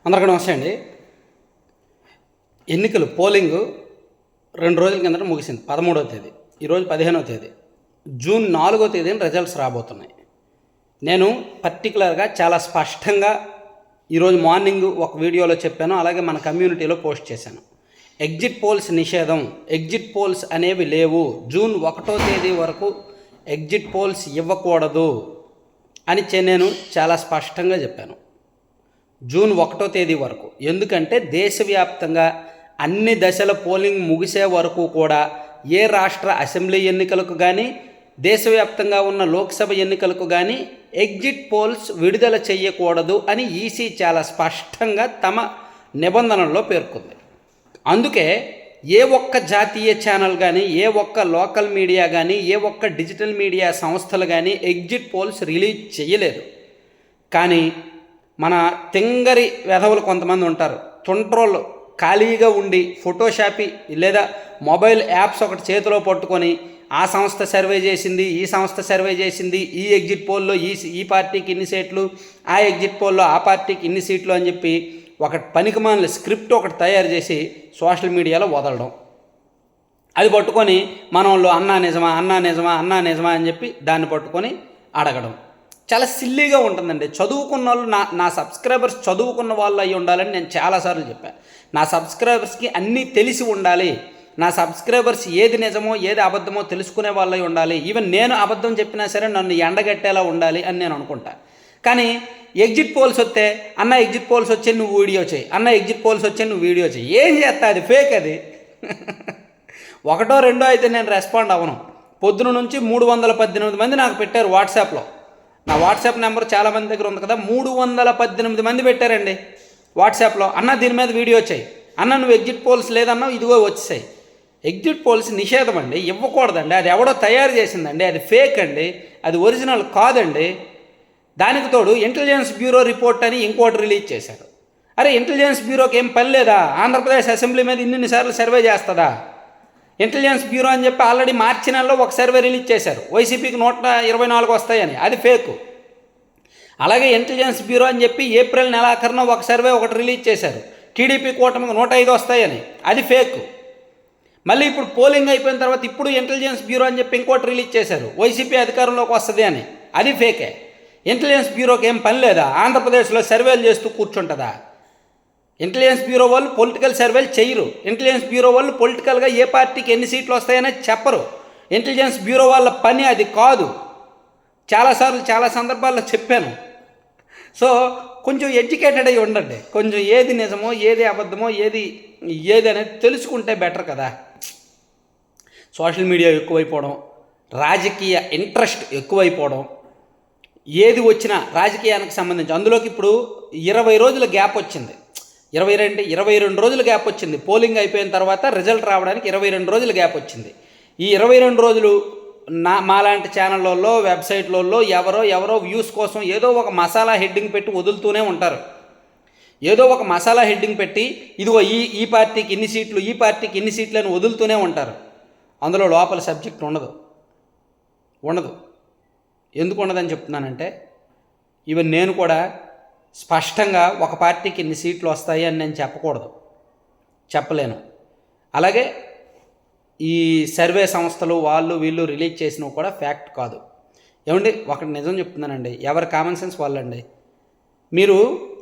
అందరికీ నమస్తే అండి. ఎన్నికలు పోలింగ్ 2 రోజుల కిందట ముగిసింది. 13వ తేదీ, ఈరోజు 15వ తేదీ. జూన్ 4వ తేదీన రిజల్ట్స్ రాబోతున్నాయి. నేను పర్టికులర్గా చాలా స్పష్టంగా ఈరోజు మార్నింగ్ ఒక వీడియోలో చెప్పాను, అలాగే మన కమ్యూనిటీలో పోస్ట్ చేశాను. ఎగ్జిట్ పోల్స్ నిషేధం, ఎగ్జిట్ పోల్స్ అనేవి లేవు, జూన్ 1వ తేదీ వరకు ఎగ్జిట్ పోల్స్ ఇవ్వకూడదు అని నేను చాలా స్పష్టంగా చెప్పాను. జూన్ 1వ తేదీ వరకు, ఎందుకంటే దేశవ్యాప్తంగా అన్ని దశల పోలింగ్ ముగిసే వరకు కూడా ఏ రాష్ట్ర అసెంబ్లీ ఎన్నికలకు కానీ దేశవ్యాప్తంగా ఉన్న లోక్సభ ఎన్నికలకు కానీ ఎగ్జిట్ పోల్స్ విడుదల చేయకూడదు అని ఈసీ చాలా స్పష్టంగా తమ నిబంధనల్లో పేర్కొంది. అందుకే ఏ ఒక్క జాతీయ ఛానల్ కానీ, ఏ ఒక్క లోకల్ మీడియా కానీ, ఏ ఒక్క డిజిటల్ మీడియా సంస్థలు కానీ ఎగ్జిట్ పోల్స్ రిలీజ్ చేయలేదు. కానీ మన తింగరి వెధవులు కొంతమంది ఉంటారు, తుంట్రోళ్ళు ఖాళీగా ఉండి ఫోటోషాపి లేదా మొబైల్ యాప్స్ ఒకటి చేతిలో పట్టుకొని ఆ సంస్థ సర్వే చేసింది, ఈ సంస్థ సర్వే చేసింది, ఈ ఎగ్జిట్ పోల్లో ఈ పార్టీకి ఇన్ని సీట్లు, ఆ ఎగ్జిట్ పోల్లో ఆ పార్టీకి ఇన్ని సీట్లు అని చెప్పి ఒక పనికిమాలిన స్క్రిప్ట్ ఒకటి తయారు చేసి సోషల్ మీడియాలో వదలడం. అది పట్టుకొని మన వాళ్ళు అన్నా నిజమా అన్నా నిజమా అన్నా నిజమా అని చెప్పి దాన్ని పట్టుకొని అడగడం చాలా సిల్లీగా ఉంటుందండి. చదువుకున్న వాళ్ళు, నా సబ్స్క్రైబర్స్ చదువుకున్న వాళ్ళు అయి ఉండాలని నేను చాలాసార్లు చెప్పాను. నా సబ్స్క్రైబర్స్కి అన్నీ తెలిసి ఉండాలి, నా సబ్స్క్రైబర్స్ ఏది నిజమో ఏది అబద్ధమో తెలుసుకునే వాళ్ళు అయి ఉండాలి. ఈవెన్ నేను అబద్ధం చెప్పినా సరే నన్ను ఎండగట్టేలా ఉండాలి అని నేను అనుకుంటా. కానీ ఎగ్జిట్ పోల్స్ వస్తే అన్న ఎగ్జిట్ పోల్స్ వచ్చే నువ్వు వీడియో చేయి, అన్న ఎగ్జిట్ పోల్స్ వచ్చే నువ్వు వీడియో చేయి, ఏం చేస్తా? అది ఫేక్. అది 1, 2 అయితే నేను రెస్పాండ్ అవ్వను. పొద్దున నుంచి 318 మంది నాకు పెట్టారు వాట్సాప్లో. నా వాట్సాప్ నెంబర్ చాలామంది దగ్గర ఉంది కదా, 318 మంది పెట్టారండి వాట్సాప్లో. అన్న దీని మీద వీడియో చేయి, అన్న నువ్వు ఎగ్జిట్ పోల్స్ లేదన్నా ఇదిగో వచ్చేసాయి. ఎగ్జిట్ పోల్స్ నిషేధం అండి, ఇవ్వకూడదండి. అది ఎవడో తయారు చేసిందండి, అది ఫేక్ అండి, అది ఒరిజినల్ కాదండి. దానికి తోడు ఇంటెలిజెన్స్ బ్యూరో రిపోర్ట్ అని ఇంకోటి రిలీజ్ చేశారు. అరే ఇంటెలిజెన్స్ బ్యూరోకి ఏం పని లేదా? ఆంధ్రప్రదేశ్ అసెంబ్లీ మీద ఇన్నిసార్లు సర్వే చేస్తుందా? ఇంటెలిజెన్స్ బ్యూరో అని చెప్పి ఆల్రెడీ మార్చి నెలలో ఒక సర్వే రిలీజ్ చేశారు, వైసీపీకి 124 వస్తాయని, అది ఫేక్. అలాగే ఇంటెలిజెన్స్ బ్యూరో అని చెప్పి ఏప్రిల్ నెలాఖరున ఒక సర్వే ఒకటి రిలీజ్ చేశారు, టీడీపీ కూటమికి 105 వస్తాయని, అది ఫేక్. మళ్ళీ ఇప్పుడు పోలింగ్ అయిపోయిన తర్వాత ఇప్పుడు ఇంటెలిజెన్స్ బ్యూరో అని చెప్పి ఇంకోటి రిలీజ్ చేశారు, వైసీపీ అధికారంలోకి వస్తుంది అని, అది ఫేకే. ఇంటెలిజెన్స్ బ్యూరోకి ఏం పని లేదా? ఆంధ్రప్రదేశ్లో సర్వేలు చేస్తూ కూర్చుంటుందా? ఇంటెలిజెన్స్ బ్యూరో వాళ్ళు పొలిటికల్ సర్వేలు చేయరు. ఇంటెలిజెన్స్ బ్యూరో వాళ్ళు పొలిటికల్గా ఏ పార్టీకి ఎన్ని సీట్లు వస్తాయనేది చెప్పరు. ఇంటెలిజెన్స్ బ్యూరో వాళ్ళ పని అది కాదు. చాలాసార్లు చాలా సందర్భాల్లో చెప్పాను. సో కొంచెం ఎడ్యుకేటెడ్ అయి ఉండండి, కొంచెం ఏది నిజమో ఏది అబద్ధమో ఏది అనేది తెలుసుకుంటే బెటర్ కదా. సోషల్ మీడియా ఎక్కువైపోవడం, రాజకీయ ఇంట్రెస్ట్ ఎక్కువైపోవడం, ఏది వచ్చినా రాజకీయానికి సంబంధించి అందులోకి ఇప్పుడు 20 రోజుల గ్యాప్ వచ్చింది, 22 రోజుల గ్యాప్ వచ్చింది. పోలింగ్ అయిపోయిన తర్వాత రిజల్ట్ రావడానికి 22 రోజుల గ్యాప్ వచ్చింది. ఈ 22 రోజులు మాలాంటి ఛానళ్ళల్లో వెబ్సైట్లలో ఎవరో వ్యూస్ కోసం ఏదో ఒక మసాలా హెడ్డింగ్ పెట్టి వదులుతూనే ఉంటారు. ఏదో ఒక మసాలా హెడ్డింగ్ పెట్టి ఇదిగో ఈ పార్టీకి ఇన్ని సీట్లు, ఈ పార్టీకి ఇన్ని సీట్లు అని వదులుతూనే ఉంటారు. అందులో లోపల సబ్జెక్ట్ ఉండదు. ఎందుకు ఉండదని చెప్తున్నానంటే, ఈవెన్ నేను కూడా స్పష్టంగా ఒక పార్టీకి ఇన్ని సీట్లు వస్తాయి అని నేను చెప్పలేను. అలాగే ఈ సర్వే సంస్థలు వీళ్ళు రిలీజ్ చేసినవి కూడా ఫ్యాక్ట్ కాదు. ఏమండి, ఒకటి నిజం చెప్తున్నానండి, ఎవరి కామన్ సెన్స్ వాళ్ళండి. మీరు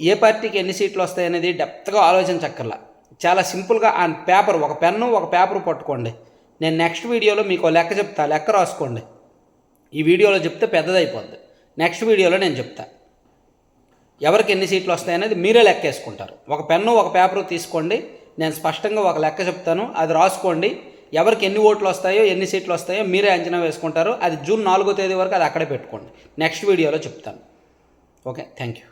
ఏ పార్టీకి ఎన్ని సీట్లు వస్తాయి అనేది డెప్త్గా ఆలోచించక్కర్లా. చాలా సింపుల్గా ఆ పేపర్, ఒక పెన్ను ఒక పేపర్ పట్టుకోండి. నేను నెక్స్ట్ వీడియోలో మీకు లెక్క చెప్తా, లెక్క రాసుకోండి. ఈ వీడియోలో చెప్తే పెద్దదైపోద్ది, నెక్స్ట్ వీడియోలో నేను చెప్తా ఎవరికి ఎన్ని సీట్లు వస్తాయనేది మీరే లెక్క వేసుకుంటారు. ఒక పెన్ను ఒక పేపరు తీసుకోండి, నేను స్పష్టంగా ఒక లెక్క చెప్తాను, అది రాసుకోండి. ఎవరికి ఎన్ని ఓట్లు వస్తాయో ఎన్ని సీట్లు వస్తాయో మీరే అంచనా వేసుకుంటారు. అది జూన్ 4వ తేదీ వరకు అది అక్కడే పెట్టుకోండి, నెక్స్ట్ వీడియోలో చెప్తాను. Okay, thank you.